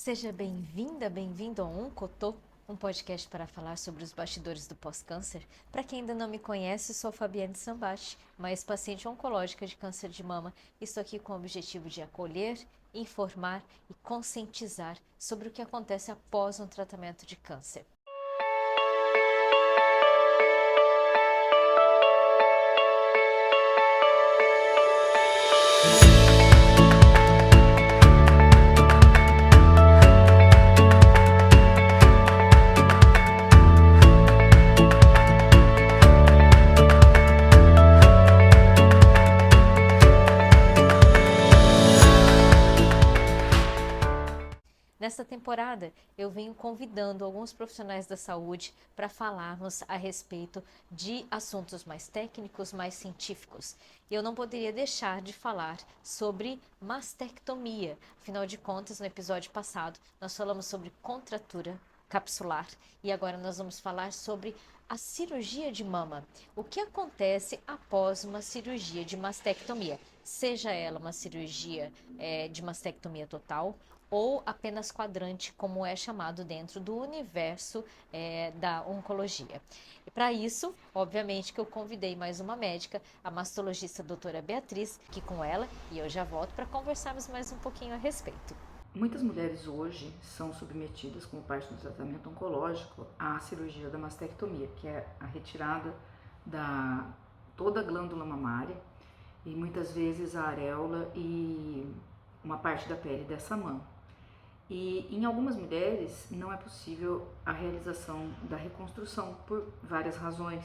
Seja bem-vinda, bem-vindo ao Oncotô, um podcast para falar sobre os bastidores do pós-câncer. Para quem ainda não me conhece, sou Fabiane Sambachi, mais paciente oncológica de câncer de mama. Estou aqui com o objetivo de acolher, informar e conscientizar sobre o que acontece após um tratamento de câncer. Nesta temporada, eu venho convidando alguns profissionais da saúde para falarmos a respeito de assuntos mais técnicos, mais científicos. E eu não poderia deixar de falar sobre mastectomia. Afinal de contas, no episódio passado, nós falamos sobre contratura capsular e agora nós vamos falar sobre a cirurgia de mama. O que acontece após uma cirurgia de mastectomia? Seja ela uma cirurgia de mastectomia total ou apenas quadrante, como é chamado dentro do universo da oncologia. E para isso, obviamente que eu convidei mais uma médica, a mastologista doutora Beatriz, que com ela, e eu já volto para conversarmos mais um pouquinho a respeito. Muitas mulheres hoje são submetidas, como parte do tratamento oncológico, à cirurgia da mastectomia, que é a retirada da toda a glândula mamária e muitas vezes a areola e uma parte da pele dessa mama. E em algumas mulheres não é possível a realização da reconstrução por várias razões,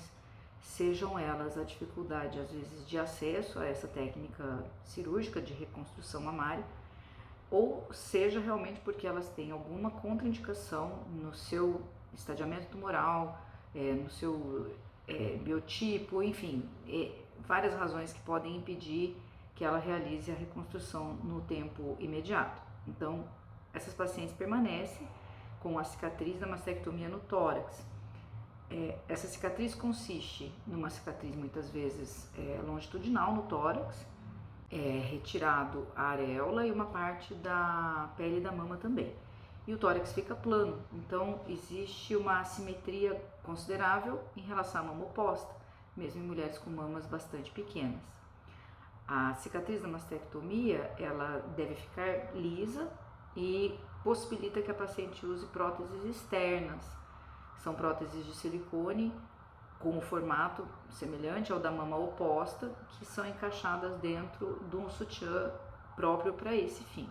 sejam elas a dificuldade às vezes de acesso a essa técnica cirúrgica de reconstrução mamária, ou seja realmente porque elas têm alguma contraindicação no seu estadiamento tumoral, no seu biotipo, enfim, várias razões que podem impedir que ela realize a reconstrução no tempo imediato. Então, essas pacientes permanecem com a cicatriz da mastectomia no tórax. Essa cicatriz consiste numa cicatriz muitas vezes longitudinal no tórax, retirado a areola e uma parte da pele da mama também. E o tórax fica plano, então existe uma assimetria considerável em relação à mama oposta, mesmo em mulheres com mamas bastante pequenas. A cicatriz da mastectomia, ela deve ficar lisa e possibilita que a paciente use próteses externas. São próteses de silicone com um formato semelhante ao da mama oposta, que são encaixadas dentro de um sutiã próprio para esse fim.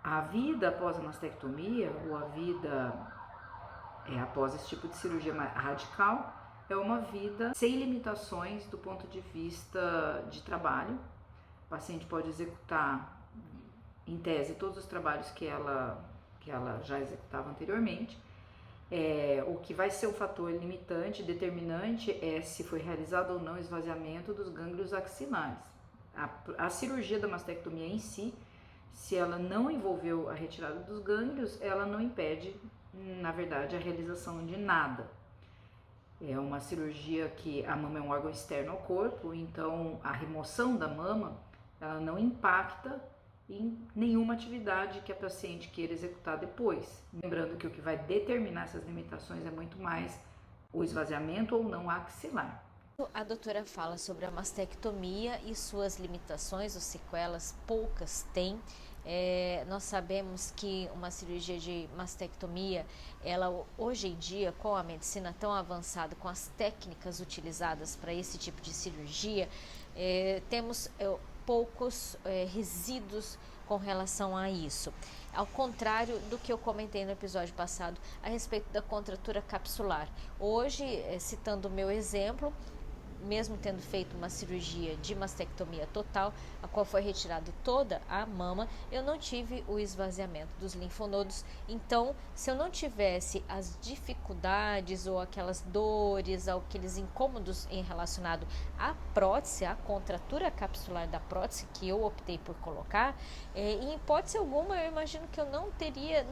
A vida após a mastectomia, ou a vida após esse tipo de cirurgia radical, é uma vida sem limitações do ponto de vista de trabalho. O paciente pode executar, em tese, todos os trabalhos que ela já executava anteriormente. O que vai ser um fator limitante, determinante, é se foi realizado ou não o esvaziamento dos gânglios axilares. A cirurgia da mastectomia em si, se ela não envolveu a retirada dos gânglios, ela não impede, na verdade, a realização de nada. É uma cirurgia que a mama é um órgão externo ao corpo, então a remoção da mama, ela não impacta em nenhuma atividade que a paciente queira executar depois. Lembrando que o que vai determinar essas limitações é muito mais o esvaziamento ou não axilar. A doutora fala sobre a mastectomia e suas limitações ou sequelas, poucas tem. Nós sabemos que uma cirurgia de mastectomia, ela hoje em dia, com a medicina tão avançada, com as técnicas utilizadas para esse tipo de cirurgia, temos poucos resíduos com relação a isso. Ao contrário do que eu comentei no episódio passado a respeito da contratura capsular. Hoje, citando o meu exemplo, mesmo tendo feito uma cirurgia de mastectomia total, a qual foi retirada toda a mama, eu não tive o esvaziamento dos linfonodos. Então, se eu não tivesse as dificuldades ou aquelas dores, ou aqueles incômodos em relacionado à prótese, à contratura capsular da prótese que eu optei por colocar, em hipótese alguma eu imagino que eu não teria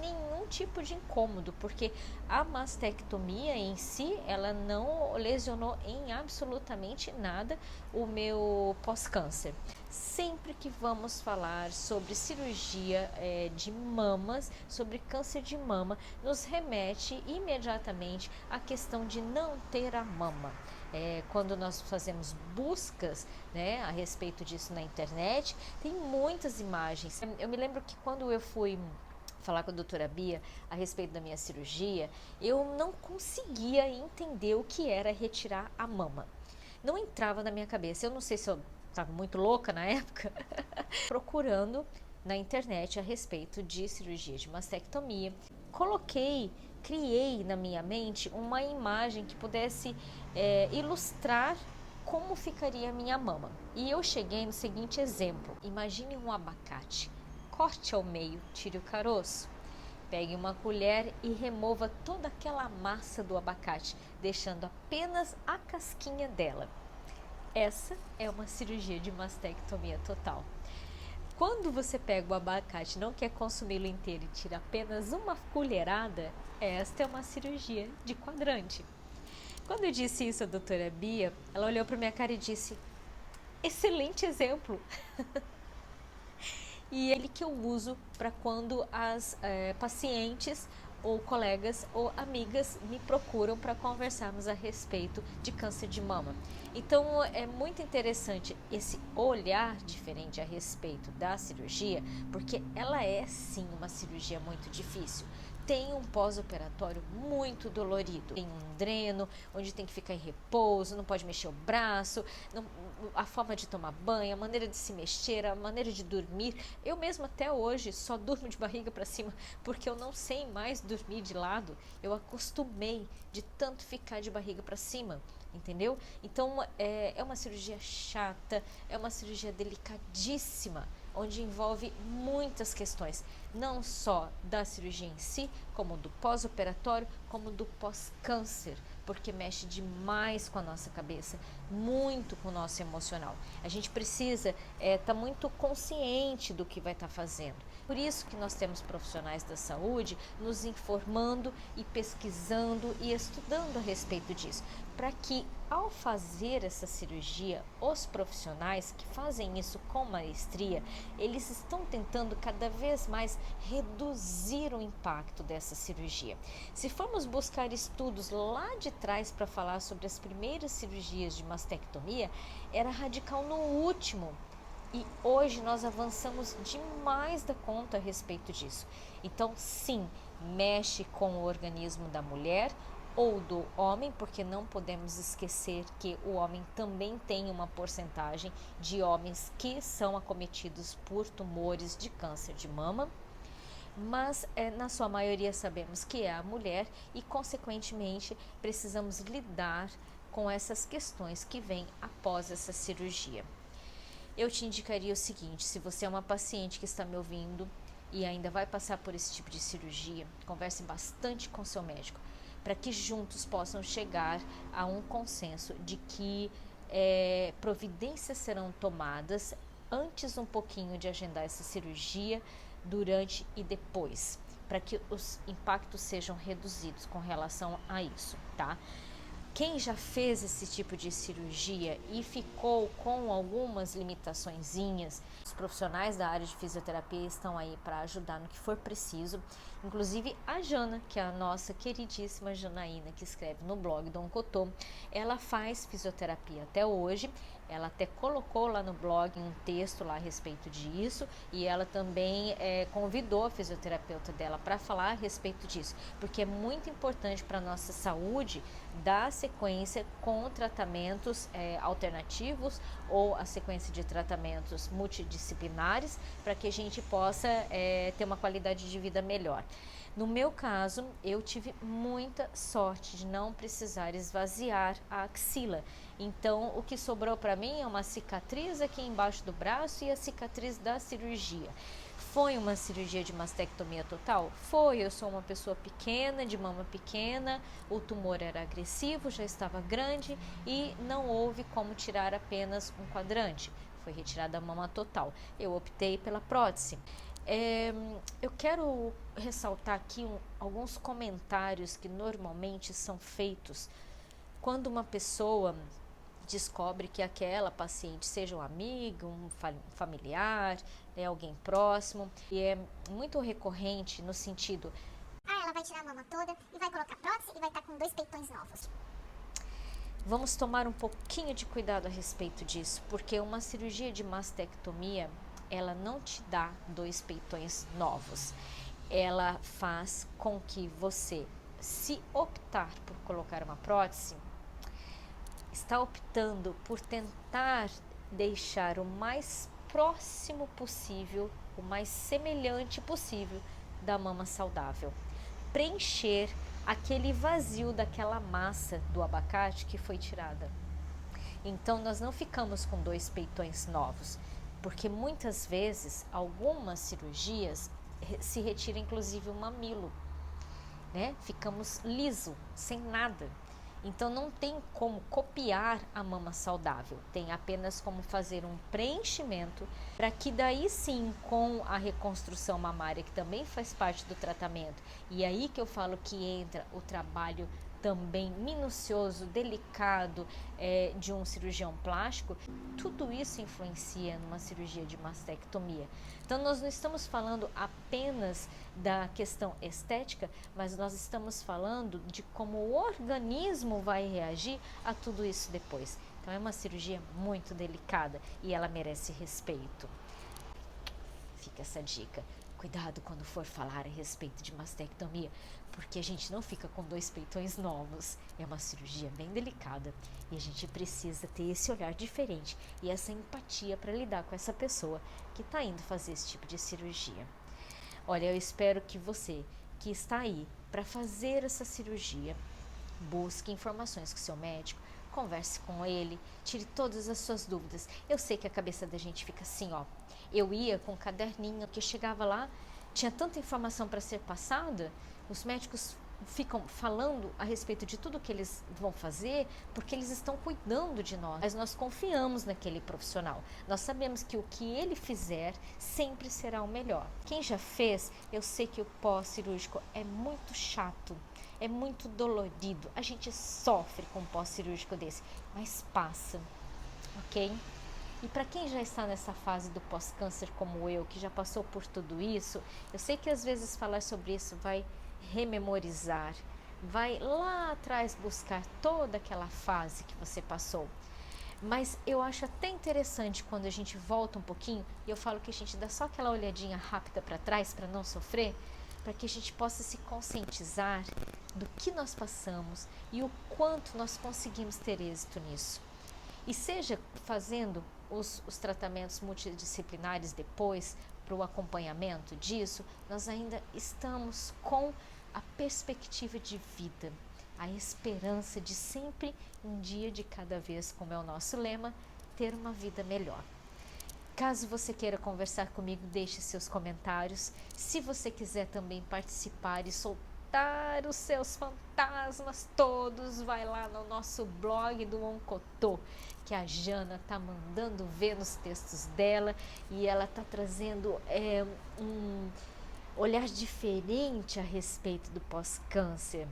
nenhum tipo de incômodo, porque a mastectomia em si, ela não lesionou em absolutamente nada o meu pós-câncer. Sempre que vamos falar sobre cirurgia de mamas, sobre câncer de mama, nos remete imediatamente à questão de não ter a mama. Quando nós fazemos buscas, né, a respeito disso na internet, tem muitas imagens. Eu me lembro que quando eu fui falar com a doutora Bia a respeito da minha cirurgia, eu não conseguia entender o que era retirar a mama. Não entrava na minha cabeça. Eu não sei se eu estava muito louca na época, procurando na internet a respeito de cirurgia de mastectomia. Criei na minha mente uma imagem que pudesse ilustrar como ficaria a minha mama. E eu cheguei no seguinte exemplo: imagine um abacate, corte ao meio, tire o caroço. Pegue uma colher e remova toda aquela massa do abacate, deixando apenas a casquinha dela. Essa é uma cirurgia de mastectomia total. Quando você pega o abacate e não quer consumi-lo inteiro e tira apenas uma colherada, esta é uma cirurgia de quadrante. Quando eu disse isso à doutora Bia, ela olhou para minha cara e disse: excelente exemplo! E é ele que eu uso para quando as pacientes ou colegas ou amigas me procuram para conversarmos a respeito de câncer de mama. Então é muito interessante esse olhar diferente a respeito da cirurgia, porque ela é sim uma cirurgia muito difícil. Tem um pós-operatório muito dolorido, tem um dreno, onde tem que ficar em repouso, não pode mexer o braço, a forma de tomar banho, a maneira de se mexer, a maneira de dormir. Eu mesma até hoje só durmo de barriga para cima, porque eu não sei mais dormir de lado. Eu acostumei de tanto ficar de barriga para cima, entendeu? Então é uma cirurgia chata, é uma cirurgia delicadíssima, onde envolve muitas questões, não só da cirurgia em si, como do pós-operatório, como do pós-câncer, porque mexe demais com a nossa cabeça, muito com o nosso emocional. A gente precisa estar muito consciente do que vai estar fazendo. Por isso que nós temos profissionais da saúde nos informando e pesquisando e estudando a respeito disso, para que ao fazer essa cirurgia, os profissionais que fazem isso com maestria, eles estão tentando cada vez mais reduzir o impacto dessa cirurgia. Se formos buscar estudos lá de trás para falar sobre as primeiras cirurgias de mastectomia, era radical no último. E hoje nós avançamos demais da conta a respeito disso. Então, sim, mexe com o organismo da mulher ou do homem, porque não podemos esquecer que o homem também tem uma porcentagem de homens que são acometidos por tumores de câncer de mama, mas na sua maioria sabemos que é a mulher e, consequentemente, precisamos lidar com essas questões que vêm após essa cirurgia. Eu te indicaria o seguinte: se você é uma paciente que está me ouvindo e ainda vai passar por esse tipo de cirurgia, converse bastante com seu médico, para que juntos possam chegar a um consenso de que providências serão tomadas antes um pouquinho de agendar essa cirurgia, durante e depois, para que os impactos sejam reduzidos com relação a isso, tá? Quem já fez esse tipo de cirurgia e ficou com algumas limitaçõezinhas, os profissionais da área de fisioterapia estão aí para ajudar no que for preciso. Inclusive a Jana, que é a nossa queridíssima Janaína, que escreve no blog do Oncotô, ela faz fisioterapia até hoje. Ela até colocou lá no blog um texto lá a respeito disso, e ela também convidou a fisioterapeuta dela para falar a respeito disso, porque é muito importante para a nossa saúde dar sequência com tratamentos alternativos ou a sequência de tratamentos multidisciplinares, para que a gente possa ter uma qualidade de vida melhor. No meu caso, eu tive muita sorte de não precisar esvaziar a axila. Então, o que sobrou para mim é uma cicatriz aqui embaixo do braço e a cicatriz da cirurgia. Foi uma cirurgia de mastectomia total? Foi. Eu sou uma pessoa pequena, de mama pequena, o tumor era agressivo, já estava grande e não houve como tirar apenas um quadrante. Foi retirada a mama total. Eu optei pela prótese. Eu quero ressaltar aqui alguns comentários que normalmente são feitos quando uma pessoa descobre que aquela paciente seja um amigo, um familiar, né, alguém próximo, e é muito recorrente no sentido: ela vai tirar a mama toda e vai colocar prótese e vai estar com 2 peitões novos. Vamos tomar um pouquinho de cuidado a respeito disso, porque uma cirurgia de mastectomia, ela não te dá 2 peitões novos. Ela faz com que você, se optar por colocar uma prótese, está optando por tentar deixar o mais próximo possível, o mais semelhante possível da mama saudável. Preencher aquele vazio daquela massa do abacate que foi tirada. Então nós não ficamos com 2 peitões novos, porque muitas vezes algumas cirurgias se retira inclusive o mamilo, né? Ficamos liso, sem nada. Então não tem como copiar a mama saudável, tem apenas como fazer um preenchimento para que daí sim, com a reconstrução mamária, que também faz parte do tratamento, e aí que eu falo que entra o trabalho também minucioso, delicado de um cirurgião plástico, tudo isso influencia numa cirurgia de mastectomia. Então nós não estamos falando apenas da questão estética, mas nós estamos falando de como o organismo vai reagir a tudo isso depois. Então é uma cirurgia muito delicada e ela merece respeito. Fica essa dica. Cuidado quando for falar a respeito de mastectomia, porque a gente não fica com 2 peitões novos. É uma cirurgia bem delicada e a gente precisa ter esse olhar diferente e essa empatia para lidar com essa pessoa que está indo fazer esse tipo de cirurgia. Olha, eu espero que você que está aí para fazer essa cirurgia busque informações com o seu médico, converse com ele, tire todas as suas dúvidas. Eu sei que a cabeça da gente fica assim, ó. Eu ia com um caderninho, que chegava lá, tinha tanta informação para ser passada, os médicos ficam falando a respeito de tudo que eles vão fazer, porque eles estão cuidando de nós, mas nós confiamos naquele profissional. Nós sabemos que o que ele fizer sempre será o melhor. Quem já fez, eu sei que o pós-cirúrgico é muito chato, é muito dolorido, a gente sofre com um pós-cirúrgico desse, mas passa, ok? E para quem já está nessa fase do pós-câncer como eu, que já passou por tudo isso, eu sei que às vezes falar sobre isso vai rememorizar, vai lá atrás buscar toda aquela fase que você passou. Mas eu acho até interessante quando a gente volta um pouquinho e eu falo que a gente dá só aquela olhadinha rápida para trás para não sofrer, para que a gente possa se conscientizar do que nós passamos e o quanto nós conseguimos ter êxito nisso. E seja fazendo os tratamentos multidisciplinares depois, para o acompanhamento disso, nós ainda estamos com a perspectiva de vida, a esperança de sempre, um dia de cada vez, como é o nosso lema, ter uma vida melhor. Caso você queira conversar comigo, deixe seus comentários. Se você quiser também participar e soltar os seus fantasmas todos, vai lá no nosso blog do Oncotô, que a Jana tá mandando ver nos textos dela, e ela tá trazendo um olhar diferente a respeito do pós-câncer.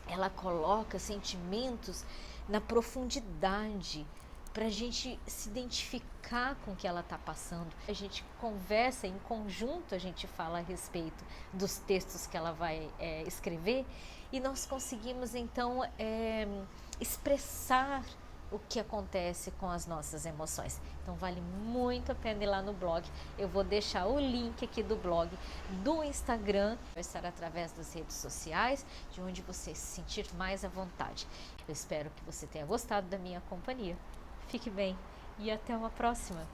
Ela coloca sentimentos na profundidade para a gente se identificar com o que ela está passando. A gente conversa em conjunto, a gente fala a respeito dos textos que ela vai escrever, e nós conseguimos então expressar o que acontece com as nossas emoções. Então vale muito a pena ir lá no blog. Eu vou deixar o link aqui do blog, do Instagram, vai estar através das redes sociais, de onde você se sentir mais à vontade. Eu espero que você tenha gostado da minha companhia. Fique bem e até uma próxima!